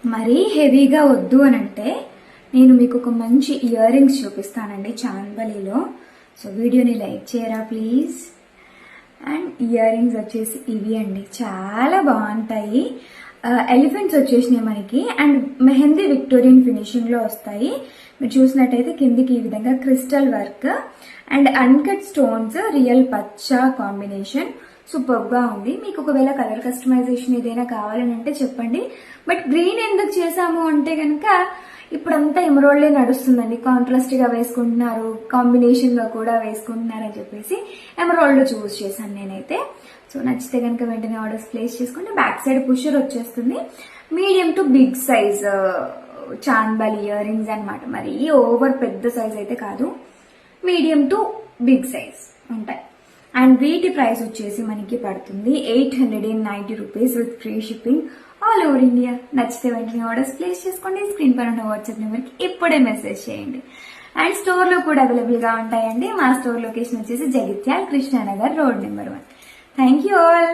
మరీ హెవీగా వద్దు అని అంటే నేను మీకు ఒక మంచి ఇయర్ రింగ్స్ చూపిస్తానండి చాందబలిలో. సో వీడియోని లైక్ చేయరా ప్లీజ్. అండ్ ఇయర్ రింగ్స్ వచ్చేసి ఇవి అండి, చాలా బాగుంటాయి. ఎలిఫెంట్స్ వచ్చేసినాయి మనకి. అండ్ మెహందీ విక్టోరియన్ ఫినిషింగ్ లో వస్తాయి. మీరు చూసినట్టయితే కిందికి ఈ విధంగా crystal work and uncut stones, real పచ్చ కాంబినేషన్. సూపర్ గా ఉంది. మీకు ఒకవేళ కలర్ కస్టమైజేషన్ ఏదైనా కావాలని అంటే చెప్పండి. బట్ గ్రీన్ ఎందుకు చేసాము అంటే కనుక ఇప్పుడంతా ఎమరాల్డే నడుస్తుందండి. కాంట్రాస్ట్ గా వేసుకుంటున్నారు, కాంబినేషన్ గా కూడా వేసుకుంటున్నారు అని చెప్పేసి ఎమరాల్డ్ చూస్ చేశాను నేనైతే. సో నచ్చితే కనుక వెంటనే ఆర్డర్స్ ప్లేస్ చేసుకుంటే బ్యాక్ సైడ్ పుషర్ వచ్చేస్తుంది. Medium to big size chandbali earrings అనమాట. మరి ఓవర్ పెద్ద సైజ్ అయితే కాదు, మీడియం టు బిగ్ సైజ్ ఉంటాయి. అండ్ వీటి ప్రైస్ వచ్చేసి మనకి పడుతుంది 890 rupees with free shipping all over India. నచ్చితే వెంటనే ఆర్డర్స్ ప్లేస్ చేసుకోండి. స్క్రీన్ పైన ఉన్న వాట్సాప్ నెంబర్కి ఇప్పుడే మెసేజ్ చేయండి. అండ్ స్టోర్ లో కూడా అవైలబుల్ గా ఉంటాయండి. మా స్టోర్ లొకేషన్ వచ్చేసి Jagtial, Krishna Nagar, road number 1. Thank you all.